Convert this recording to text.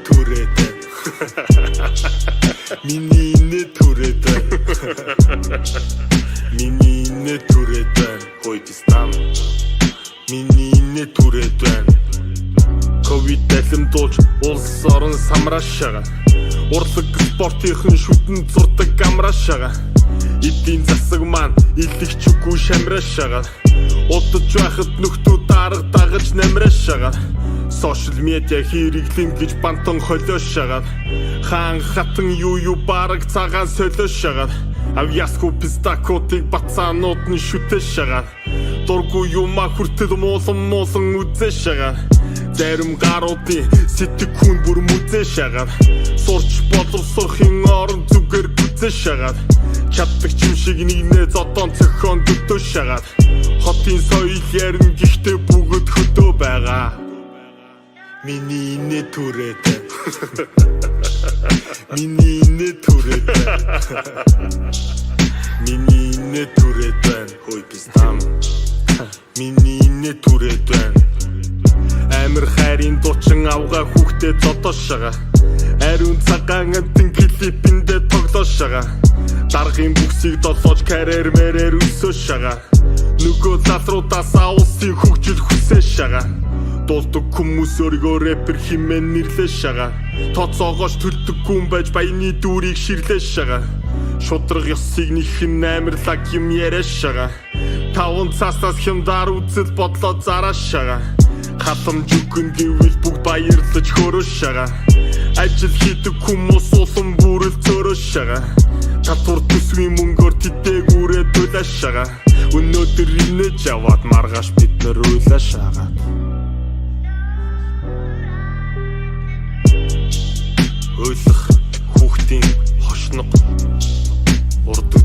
түрээтэй. Миний түрээтэй. Миний түрээтэй. Хой дистам. Миний түрээтэй. Ковид дэлэмдүүлж улс орон самраашаага. Урлаг спортынхын шүтэн зурдаг амраашаага. Эдийн засаг маань илэгч үгүй шамраашаага. Удаж байхад нөхдөө дарга дагаж намраашаага. Сошиал медиа хэрэглэн гэж бантан холиошаага. Хаан хатан юу бараг цагаан солиошаага. Авьяасгүй пистакотыг бацаанууд нь шүтэшаага. Дургүй юмаа хүртэл муулан үзэшаага. Зарим гаруудын сэтг хүн бүр мүзэшаага. Сурч боловсрохын орон зүгээр гүзэшаага. Чаддаг чим шиг нэгнээ зодон цохион дөтөшаага. Хотын соёл ярин гэхдээ бүгд хөдөө байгаа. Миний түрээтэй. Миний түрээтэй. Миний түрээтэй. Хой пистам. Миний түрээтэй. Амир хайрын дучин авга хүүхдээ зодоошаага. Ариун цагаан амтэн клипэндээ тоглоошаага. Даргын бүксийг долоож карьер мэрээр өсөөшаага. Нөгөө залруудаас улсын хөгжил хүсэшаага. Дуулдаг хүмүүс өөрийгөө рэпер хэмээн нэрлэшаага. Тооцоогооч төлдөг хүн байж баяны дүүрийг ширлэшаага. Шудраг ёсыг нэхэн амарлаг юм яриашаага. 5 цаастаас хямдар үзэл бодлоо зараашаага. Хатамж үгэн гэвэл бүгд баярлаж хөрөөшаага. Ажил хийдэг хүмүүс улам бүрэл зөрөөшаага. Татвар төсвийн мөнгөөр тэдээгүүрээ төлөшаага. Өнөөдөр инээж аваад маргааш бид нар уйлашаага. Ойлох хүүхдийн хошног урд